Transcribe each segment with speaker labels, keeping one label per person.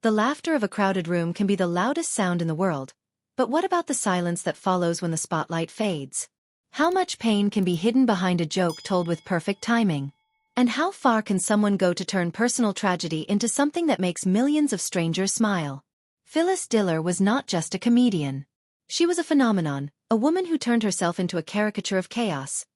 Speaker 1: The laughter of a crowded room can be the loudest sound in the world. But what about the silence that follows when the spotlight fades? How much pain can be hidden behind a joke told with perfect timing? And how far can someone go to turn personal tragedy into something that makes millions of strangers smile? Phyllis Diller was not just a comedian. She was a phenomenon, a woman who turned herself into a caricature of chaos.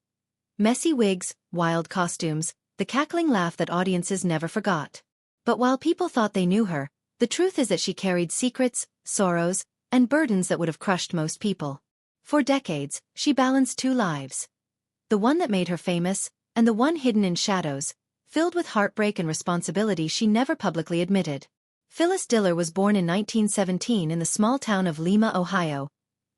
Speaker 1: Messy wigs, wild costumes, the cackling laugh that audiences never forgot. But while people thought they knew her, the truth is that she carried secrets, sorrows, and burdens that would have crushed most people. For decades, she balanced two lives. The one that made her famous, and the one hidden in shadows, filled with heartbreak and responsibility she never publicly admitted. Phyllis Diller was born in 1917 in the small town of Lima, Ohio,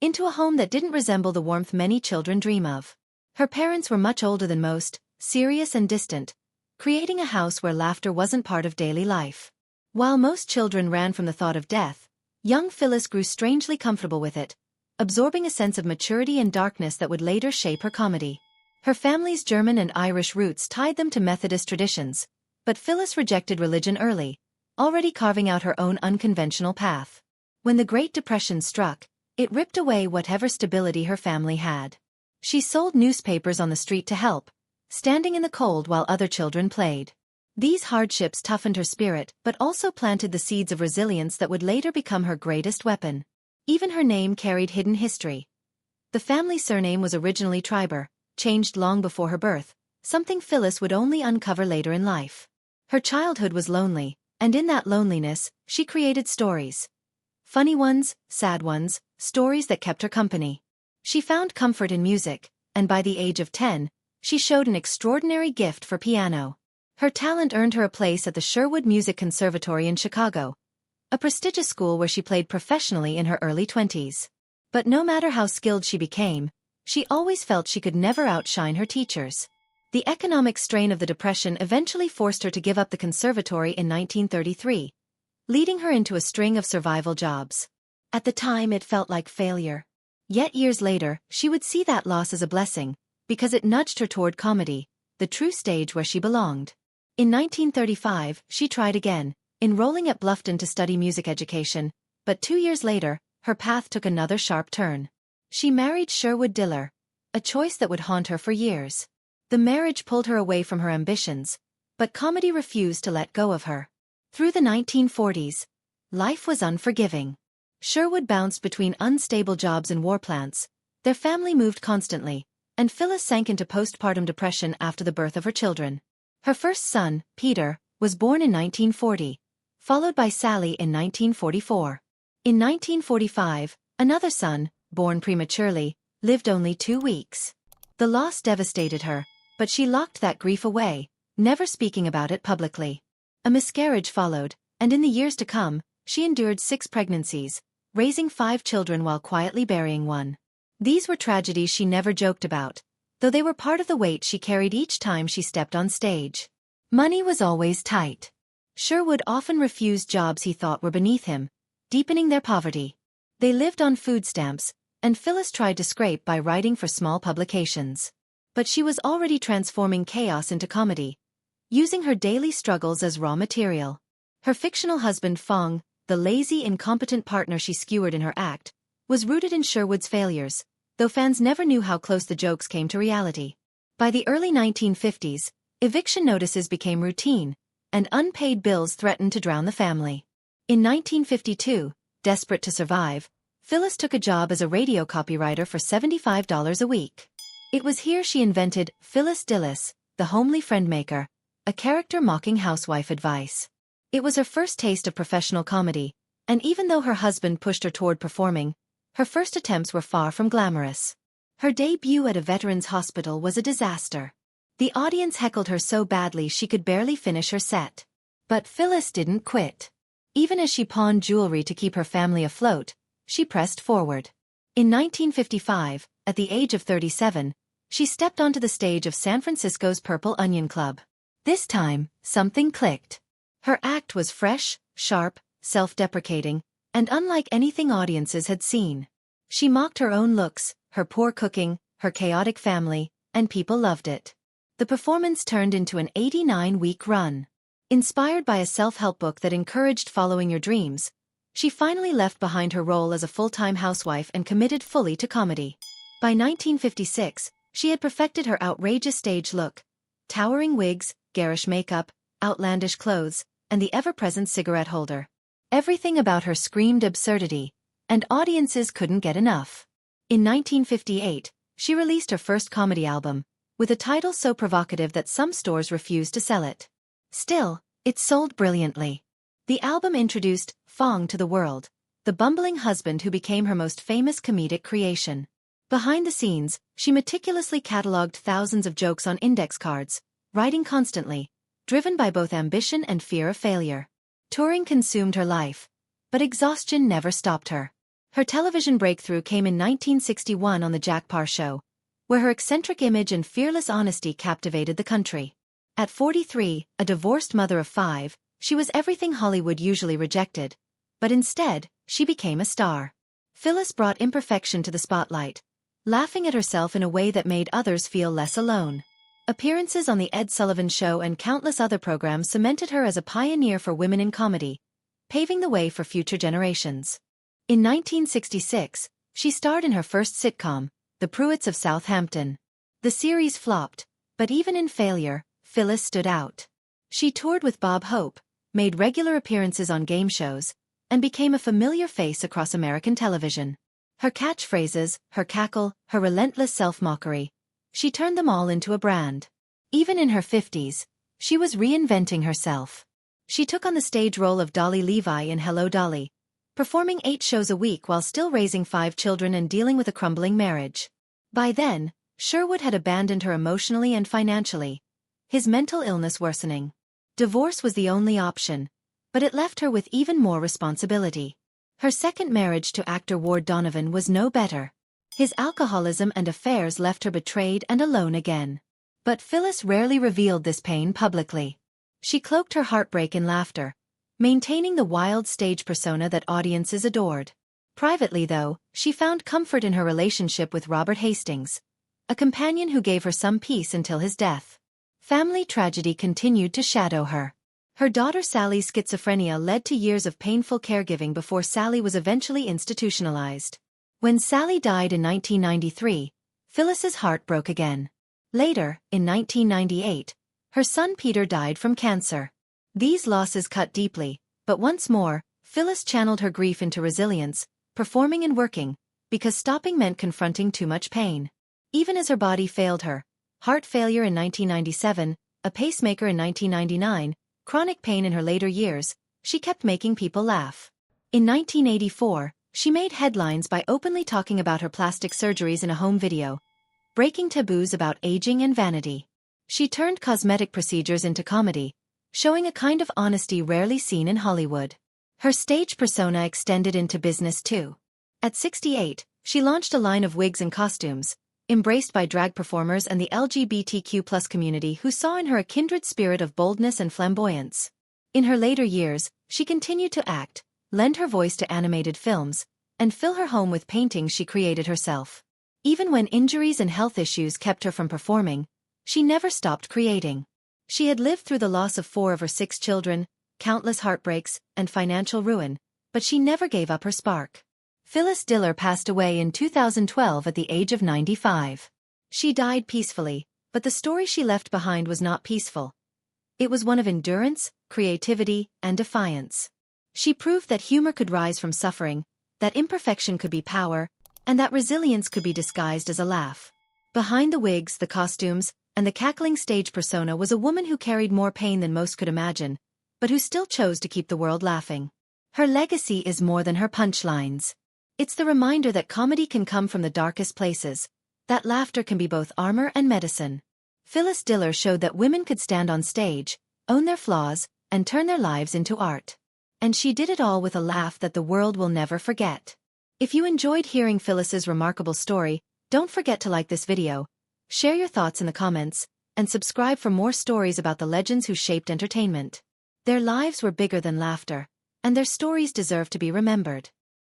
Speaker 1: into a home that didn't resemble the warmth many children dream of. Her parents were much older than most, serious and distant, creating a house where laughter wasn't part of daily life. While most children ran from the thought of death, young Phyllis grew strangely comfortable with it, absorbing a sense of maturity and darkness that would later shape her comedy. Her family's German and Irish roots tied them to Methodist traditions, but Phyllis rejected religion early, already carving out her own unconventional path. When the Great Depression struck, it ripped away whatever stability her family had. She sold newspapers on the street to help, standing in the cold while other children played. These hardships toughened her spirit but also planted the seeds of resilience that would later become her greatest weapon. Even her name carried hidden history. The family surname was originally Triber, changed long before her birth, something Phyllis would only uncover later in life. Her childhood was lonely, and in that loneliness, she created stories. Funny ones, sad ones, stories that kept her company. She found comfort in music, and by the age of 10, she showed an extraordinary gift for piano. Her talent earned her a place at the Sherwood Music Conservatory in Chicago, a prestigious school where she played professionally in her early 20s. But no matter how skilled she became, she always felt she could never outshine her teachers. The economic strain of the Depression eventually forced her to give up the conservatory in 1933, leading her into a string of survival jobs. At the time it felt like failure. Yet years later, she would see that loss as a blessing, because it nudged her toward comedy, the true stage where she belonged. In 1935, she tried again, enrolling at Bluffton to study music education, but 2 years later, her path took another sharp turn. She married Sherwood Diller, a choice that would haunt her for years. The marriage pulled her away from her ambitions, but comedy refused to let go of her. Through the 1940s, life was unforgiving. Sherwood bounced between unstable jobs and war plants, their family moved constantly, and Phyllis sank into postpartum depression after the birth of her children. Her first son, Peter, was born in 1940, followed by Sally in 1944. In 1945, another son, born prematurely, lived only 2 weeks. The loss devastated her, but she locked that grief away, never speaking about it publicly. A miscarriage followed, and in the years to come, she endured 6 pregnancies, raising 5 children while quietly burying one. These were tragedies she never joked about, though they were part of the weight she carried each time she stepped on stage. Money was always tight. Sherwood often refused jobs he thought were beneath him, deepening their poverty. They lived on food stamps, and Phyllis tried to scrape by writing for small publications. But she was already transforming chaos into comedy, using her daily struggles as raw material. Her fictional husband Fang, the lazy, incompetent partner she skewered in her act, was rooted in Sherwood's failures, though fans never knew how close the jokes came to reality. By the early 1950s, eviction notices became routine, and unpaid bills threatened to drown the family. In 1952, desperate to survive, Phyllis took a job as a radio copywriter for $75 a week. It was here she invented Phyllis Diller, the homely friend-maker, a character mocking housewife advice. It was her first taste of professional comedy, and even though her husband pushed her toward performing, her first attempts were far from glamorous. Her debut at a veterans' hospital was a disaster. The audience heckled her so badly she could barely finish her set. But Phyllis didn't quit. Even as she pawned jewelry to keep her family afloat, she pressed forward. In 1955, at the age of 37, she stepped onto the stage of San Francisco's Purple Onion Club. This time, something clicked. Her act was fresh, sharp, self-deprecating, and unlike anything audiences had seen. She mocked her own looks, her poor cooking, her chaotic family, and people loved it. The performance turned into an 89-week run. Inspired by a self-help book that encouraged following your dreams, she finally left behind her role as a full-time housewife and committed fully to comedy. By 1956, she had perfected her outrageous stage look, towering wigs, garish makeup, outlandish clothes, and the ever-present cigarette holder. Everything about her screamed absurdity, and audiences couldn't get enough. In 1958, she released her first comedy album, with a title so provocative that some stores refused to sell it. Still, it sold brilliantly. The album introduced Fang to the world, the bumbling husband who became her most famous comedic creation. Behind the scenes, she meticulously catalogued thousands of jokes on index cards, writing constantly, driven by both ambition and fear of failure. Touring consumed her life, but exhaustion never stopped her. Her television breakthrough came in 1961 on The Jack Paar Show, where her eccentric image and fearless honesty captivated the country. At 43, a divorced mother of 5, she was everything Hollywood usually rejected, but instead, she became a star. Phyllis brought imperfection to the spotlight, laughing at herself in a way that made others feel less alone. Appearances on The Ed Sullivan Show and countless other programs cemented her as a pioneer for women in comedy, paving the way for future generations. In 1966, she starred in her first sitcom, The Pruitts of Southampton. The series flopped, but even in failure, Phyllis stood out. She toured with Bob Hope, made regular appearances on game shows, and became a familiar face across American television. Her catchphrases, her cackle, her relentless self-mockery, she turned them all into a brand. Even in her 50s, she was reinventing herself. She took on the stage role of Dolly Levi in Hello Dolly, performing 8 shows a week while still raising 5 children and dealing with a crumbling marriage. By then, Sherwood had abandoned her emotionally and financially, his mental illness worsening. Divorce was the only option, but it left her with even more responsibility. Her second marriage to actor Ward Donovan was no better. His alcoholism and affairs left her betrayed and alone again. But Phyllis rarely revealed this pain publicly. She cloaked her heartbreak in laughter, maintaining the wild stage persona that audiences adored. Privately though, she found comfort in her relationship with Robert Hastings, a companion who gave her some peace until his death. Family tragedy continued to shadow her. Her daughter Sally's schizophrenia led to years of painful caregiving before Sally was eventually institutionalized. When Sally died in 1993, Phyllis's heart broke again. Later, in 1998, her son Peter died from cancer. These losses cut deeply, but once more, Phyllis channeled her grief into resilience, performing and working, because stopping meant confronting too much pain. Even as her body failed her, heart failure in 1997, a pacemaker in 1999, chronic pain in her later years, she kept making people laugh. In 1984, she made headlines by openly talking about her plastic surgeries in a home video, breaking taboos about aging and vanity. She turned cosmetic procedures into comedy, showing a kind of honesty rarely seen in Hollywood. Her stage persona extended into business too. At 68, she launched a line of wigs and costumes, embraced by drag performers and the LGBTQ+ community who saw in her a kindred spirit of boldness and flamboyance. In her later years, she continued to act, lend her voice to animated films, and fill her home with paintings she created herself. Even when injuries and health issues kept her from performing, she never stopped creating. She had lived through the loss of 4 of her 6 children, countless heartbreaks, and financial ruin, but she never gave up her spark. Phyllis Diller passed away in 2012 at the age of 95. She died peacefully, but the story she left behind was not peaceful. It was one of endurance, creativity, and defiance. She proved that humor could rise from suffering, that imperfection could be power, and that resilience could be disguised as a laugh. Behind the wigs, the costumes, and the cackling stage persona was a woman who carried more pain than most could imagine, but who still chose to keep the world laughing. Her legacy is more than her punchlines. It's the reminder that comedy can come from the darkest places, that laughter can be both armor and medicine. Phyllis Diller showed that women could stand on stage, own their flaws, and turn their lives into art. And she did it all with a laugh that the world will never forget. If you enjoyed hearing Phyllis's remarkable story, don't forget to like this video, share your thoughts in the comments, and subscribe for more stories about the legends who shaped entertainment. Their lives were bigger than laughter, and their stories deserve to be remembered.